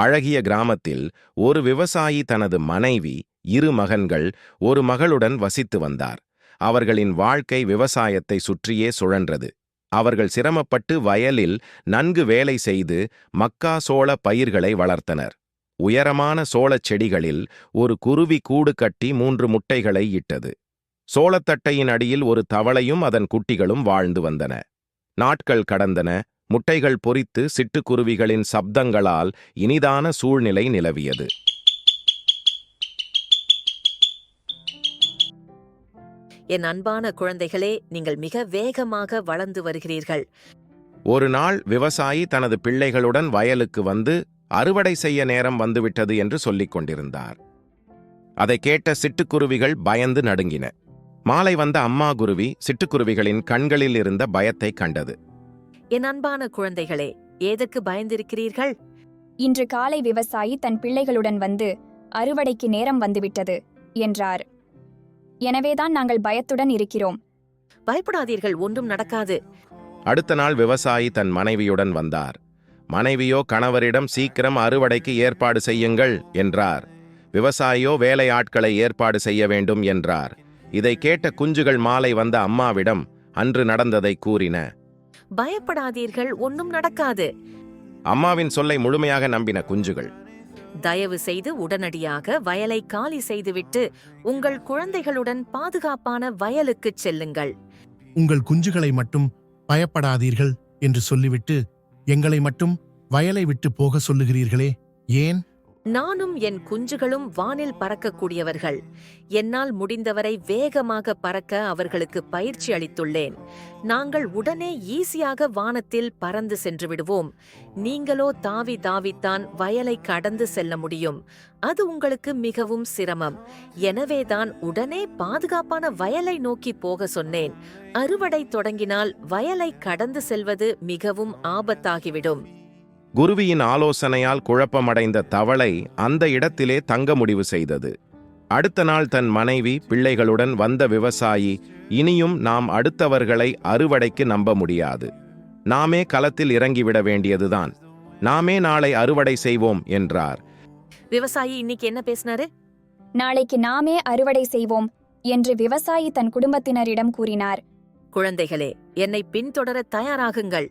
அழகிய கிராமத்தில் ஒரு விவசாயி தனது மனைவி, 2 மகன்கள், 1 மகளுடன் வசித்து வந்தார். அவர்களின் வாழ்க்கை விவசாயத்தை சுற்றியே சுழன்றது. அவர்கள் சிரமப்பட்டு வயலில் நன்கு வேலை செய்து மக்கா சோள பயிர்களை வளர்த்தனர். உயரமான சோளச் செடிகளில் ஒரு குருவி கூடு கட்டி 3 முட்டைகளை இட்டது. சோளத்தட்டையின் அடியில் ஒரு தவளையும் அதன் குட்டிகளும் வாழ்ந்து வந்தன. நாட்கள் கடந்தன. முட்டைகள் பொரித்து சிட்டுக்குருவிகளின் சப்தங்களால் இனிதான சூழ்நிலை நிலவியது. என் அன்பான குழந்தைகளே, நீங்கள் மிக வேகமாக வளர்ந்து வருகிறீர்கள். ஒரு நாள் விவசாயி தனது பிள்ளைகளுடன் வயலுக்கு வந்து அறுவடை செய்ய நேரம் வந்துவிட்டது என்று சொல்லிக் கொண்டிருந்தார். அதை கேட்ட சிட்டுக்குருவிகள் பயந்து நடுங்கின. மாலை வந்த அம்மா குருவி சிட்டுக்குருவிகளின் கண்களில் இருந்த பயத்தை கண்டது. என் அன்பான குழந்தைகளே, எதற்கு பயந்திருக்கிறீர்கள்? இன்று காலை விவசாயி தன் பிள்ளைகளுடன் வந்து அறுவடைக்கு நேரம் வந்துவிட்டது என்றார். எனவேதான் நாங்கள் பயத்துடன் இருக்கிறோம். பயப்படாதீர்கள், ஒன்றும் நடக்காது. அடுத்த நாள் விவசாயி தன் மனைவியுடன் வந்தார். மனைவியோ கணவரிடம் சீக்கிரம் அறுவடைக்கு ஏற்பாடு செய்யுங்கள் என்றார். விவசாயியோ வேலை ஆட்களை ஏற்பாடு செய்ய வேண்டும் என்றார். இதை கேட்ட குஞ்சுகள் மாலை வந்த அம்மாவிடம் அன்று நடந்ததை கூறின. பயப்படாதீர்கள், ஒன்றும் நடக்காது. அம்மாவின் சொல்லை முழுமையாக நம்பின குஞ்சுகள். தயவு செய்து உடனடியாக வயலை காலி செய்துவிட்டு உங்கள் குழந்தைகளுடன் பாதுகாப்பான வயலுக்குச் செல்லுங்கள். உங்கள் குஞ்சுகளை மட்டும் பயப்படாதீர்கள் என்று சொல்லிவிட்டு எங்களை மட்டும் வயலை விட்டு போக சொல்லுகிறீர்களே, ஏன்? நானும் என் குஞ்சுகளும் வானில் பறக்கக்கூடியவர்கள். என்னால் முடிந்தவரை வேகமாக பறக்க அவர்களுக்கு பயிற்சி அளித்துள்ளேன். நாங்கள் உடனே ஈஸியாக வானத்தில் பறந்து சென்று விடுவோம். நீங்களோ தாவி தாவித்தான் வயலை கடந்து செல்ல முடியும். அது உங்களுக்கு மிகவும் சிரமம். எனவேதான் உடனே பாதுகாப்பான வயலை நோக்கி போக சொன்னேன். அறுவடை தொடங்கினால் வயலை கடந்து செல்வது மிகவும் ஆபத்தாகிவிடும். குருவியின் ஆலோசனையால் குழப்பமடைந்த தவளை அந்த இடத்திலே தங்க முடிவு செய்தது. அடுத்த நாள் தன் மனைவி, பிள்ளைகளுடன் வந்த விவசாயி, இனியும் நாம் அடுத்தவர்களை அறுவடைக்கு நம்ப முடியாது. நாமே களத்தில் இறங்கிவிட வேண்டியதுதான். நாமே நாளை அறுவடை செய்வோம் என்றார். விவசாயி இன்னைக்கு என்ன பேசினாரு? நாளைக்கு நாமே அறுவடை செய்வோம் என்று விவசாயி தன் குடும்பத்தினரிடம் கூறினார். குழந்தைகளே, என்னை பின்தொடர தயாராகுங்கள்.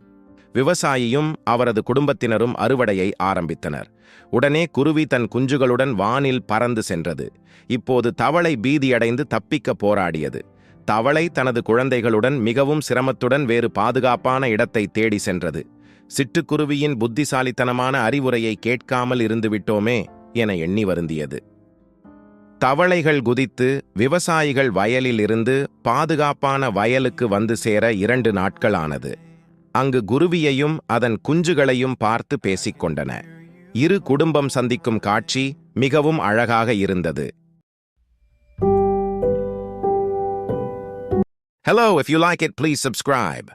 விவசாயியும் அவரது குடும்பத்தினரும் அறுவடையை ஆரம்பித்தனர். உடனே குருவி தன் குஞ்சுகளுடன் வானில் பறந்து சென்றது. இப்போது தவளை பீதியடைந்து தப்பிக்க போராடியது. தவளை தனது குழந்தைகளுடன் மிகவும் சிரமத்துடன் வேறு பாதுகாப்பான இடத்தை தேடி சென்றது. சிட்டுக்குருவியின் புத்திசாலித்தனமான அறிவுரையை கேட்காமல் இருந்துவிட்டோமே என எண்ணி வருந்தியது. தவளைகள் குதித்து விவசாயிகள் வயலில் இருந்து பாதுகாப்பான வயலுக்கு வந்து சேர 2 நாட்கள் ஆனது. அங்கு குருவியையும் அதன் குஞ்சுகளையும் பார்த்து பேசிக்கொண்டன. 2 குடும்பம் சந்திக்கும் காட்சி மிகவும் அழகாக இருந்தது. Hello, if you like it, please subscribe.